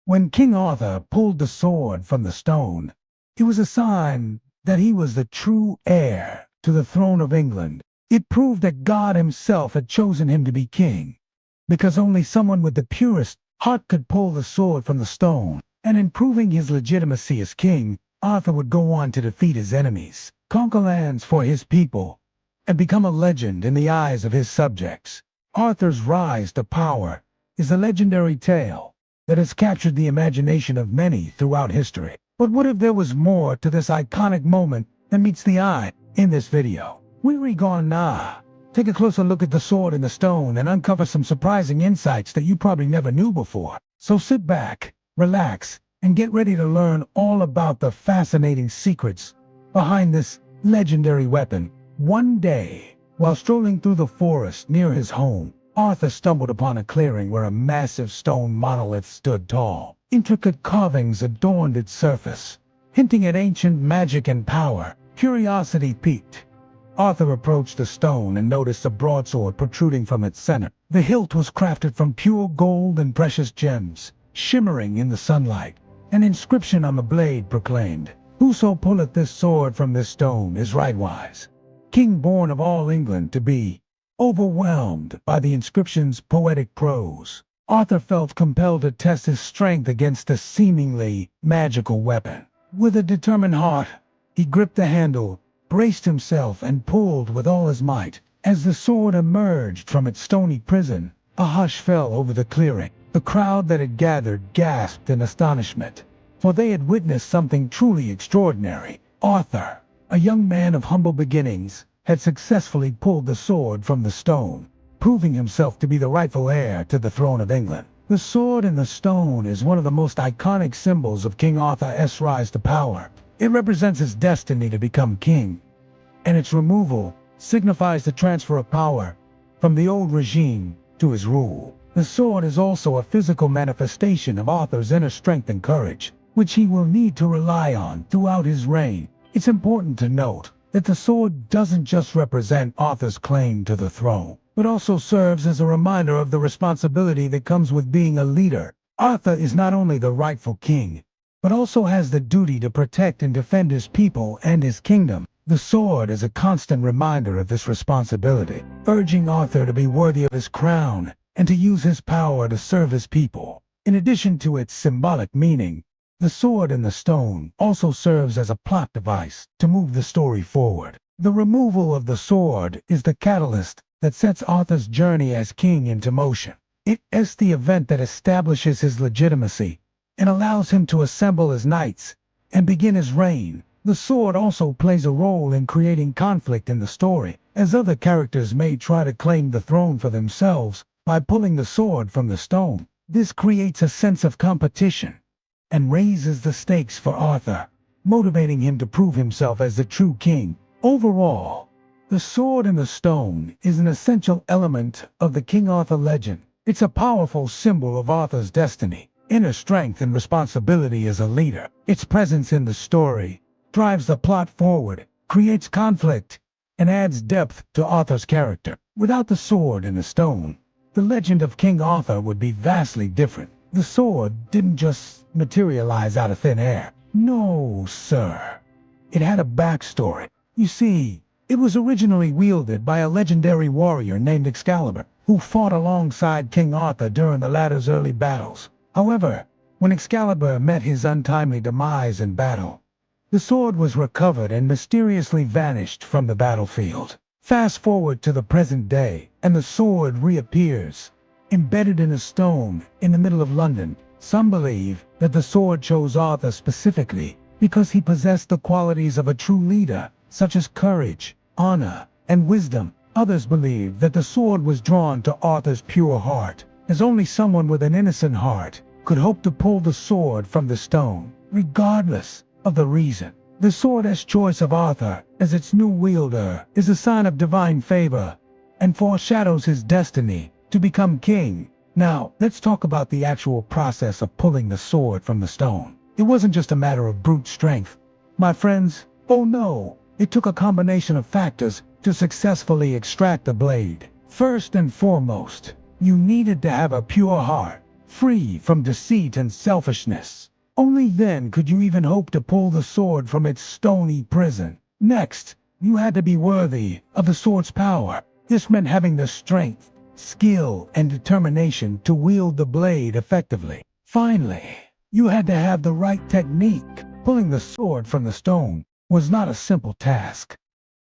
When King Arthur pulled the sword from the stone, it was a sign that he was the true heir to the throne of England. It proved that God himself had chosen him to be king, because only someone with the purest heart could pull the sword from the stone. And in proving his legitimacy as king, Arthur would go on to defeat his enemies, conquer lands for his people, and become a legend in the eyes of his subjects. Arthur's rise to power is a legendary tale that has captured the imagination of many throughout history. But what if there was more to this iconic moment than meets the eye? In this video, we're gonna take a closer look at the sword and the stone and uncover some surprising insights that you probably never knew before. So sit back, relax, and get ready to learn all about the fascinating secrets behind this legendary weapon. One day, while strolling through the forest near his home, Arthur stumbled upon a clearing where a massive stone monolith stood tall. Intricate carvings adorned its surface, hinting at ancient magic and power. Curiosity piqued. Arthur approached the stone and noticed a broadsword protruding from its center. The hilt was crafted from pure gold and precious gems, shimmering in the sunlight. An inscription on the blade proclaimed, "Whoso pulleth this sword from this stone is rightwise." King born of all England to be. Overwhelmed by the inscription's poetic prose, Arthur felt compelled to test his strength against the seemingly magical weapon. With a determined heart, he gripped the handle, braced himself, and pulled with all his might. As the sword emerged from its stony prison, a hush fell over the clearing. The crowd that had gathered gasped in astonishment, for they had witnessed something truly extraordinary. Arthur, a young man of humble beginnings, had successfully pulled the sword from the stone, proving himself to be the rightful heir to the throne of England. The sword and the stone is one of the most iconic symbols of King Arthur's rise to power. It represents his destiny to become king, and its removal signifies the transfer of power from the old regime to his rule. The sword is also a physical manifestation of Arthur's inner strength and courage, which he will need to rely on throughout his reign. It's important to note that the sword doesn't just represent Arthur's claim to the throne, but also serves as a reminder of the responsibility that comes with being a leader. Arthur is not only the rightful king, but also has the duty to protect and defend his people and his kingdom. The sword is a constant reminder of this responsibility, urging Arthur to be worthy of his crown and to use his power to serve his people. In addition to its symbolic meaning, the sword and the stone also serves as a plot device to move the story forward. The removal of the sword is the catalyst that sets Arthur's journey as king into motion. It is the event that establishes his legitimacy and allows him to assemble his knights and begin his reign. The sword also plays a role in creating conflict in the story, as other characters may try to claim the throne for themselves by pulling the sword from the stone. This creates a sense of competition and raises the stakes for Arthur, motivating him to prove himself as the true king. Overall, the sword and the stone is an essential element of the King Arthur legend. It's a powerful symbol of Arthur's destiny, inner strength, and responsibility as a leader. Its presence in the story drives the plot forward, creates conflict, and adds depth to Arthur's character. Without the sword and the stone, the legend of King Arthur would be vastly different. The sword didn't just materialize out of thin air. No, sir. It had a backstory. You see, it was originally wielded by a legendary warrior named Excalibur, who fought alongside King Arthur during the latter's early battles. However, when Excalibur met his untimely demise in battle, the sword was recovered and mysteriously vanished from the battlefield. Fast forward to the present day, and the sword reappears, embedded in a stone in the middle of London. Some believe that the sword chose Arthur specifically because he possessed the qualities of a true leader, such as courage, honor, and wisdom. Others believe that the sword was drawn to Arthur's pure heart, as only someone with an innocent heart could hope to pull the sword from the stone. Regardless of the reason, the sword's choice of Arthur as its new wielder is a sign of divine favor and foreshadows his destiny to become king. Now, let's talk about the actual process of pulling the sword from the stone. It wasn't just a matter of brute strength, my friends. Oh no, it took a combination of factors to successfully extract the blade. First and foremost, you needed to have a pure heart. free from deceit and selfishness. Only then could you even hope to pull the sword from its stony prison. Next, you had to be worthy of the sword's power. This meant having the strength, skill, and determination to wield the blade effectively. Finally, you had to have the right technique. Pulling the sword from the stone was not a simple task,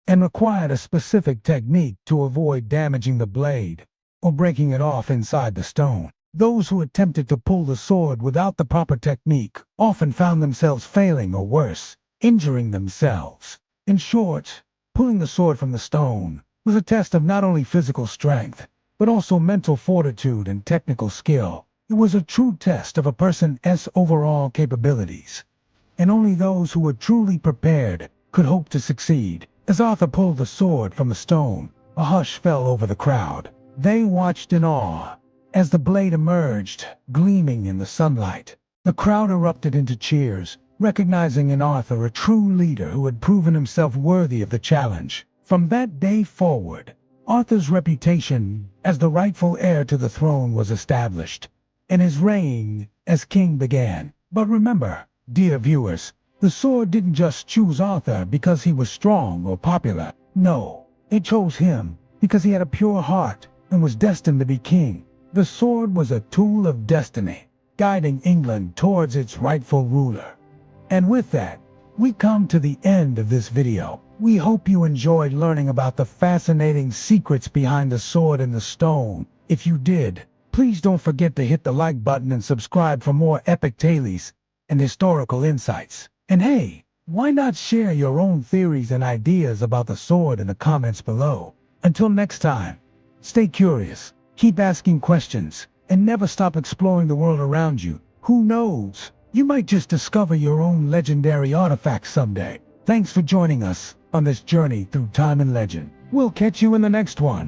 and required a specific technique to avoid damaging the blade or breaking it off inside the stone. Those who attempted to pull the sword without the proper technique often found themselves failing or worse, injuring themselves. In short, pulling the sword from the stone was a test of not only physical strength, but also mental fortitude and technical skill. It was a true test of a person's overall capabilities, and only those who were truly prepared could hope to succeed. As Arthur pulled the sword from the stone, a hush fell over the crowd. They watched in awe as the blade emerged, gleaming in the sunlight. The crowd erupted into cheers, recognizing in Arthur a true leader who had proven himself worthy of the challenge. From that day forward, Arthur's reputation as the rightful heir to the throne was established, and his reign as king began. But remember, dear viewers, the sword didn't just choose Arthur because he was strong or popular. No, it chose him because he had a pure heart and was destined to be king. The sword was a tool of destiny, guiding England towards its rightful ruler. And with that, we come to the end of this video. We hope you enjoyed learning about the fascinating secrets behind the sword and the stone. If you did, please don't forget to hit the like button and subscribe for more epic tales and historical insights. And hey, why not share your own theories and ideas about the sword in the comments below? Until next time, stay curious, keep asking questions, and never stop exploring the world around you. Who knows? You might just discover your own legendary artifact someday. Thanks for joining us on this journey through time and legend. We'll catch you in the next one.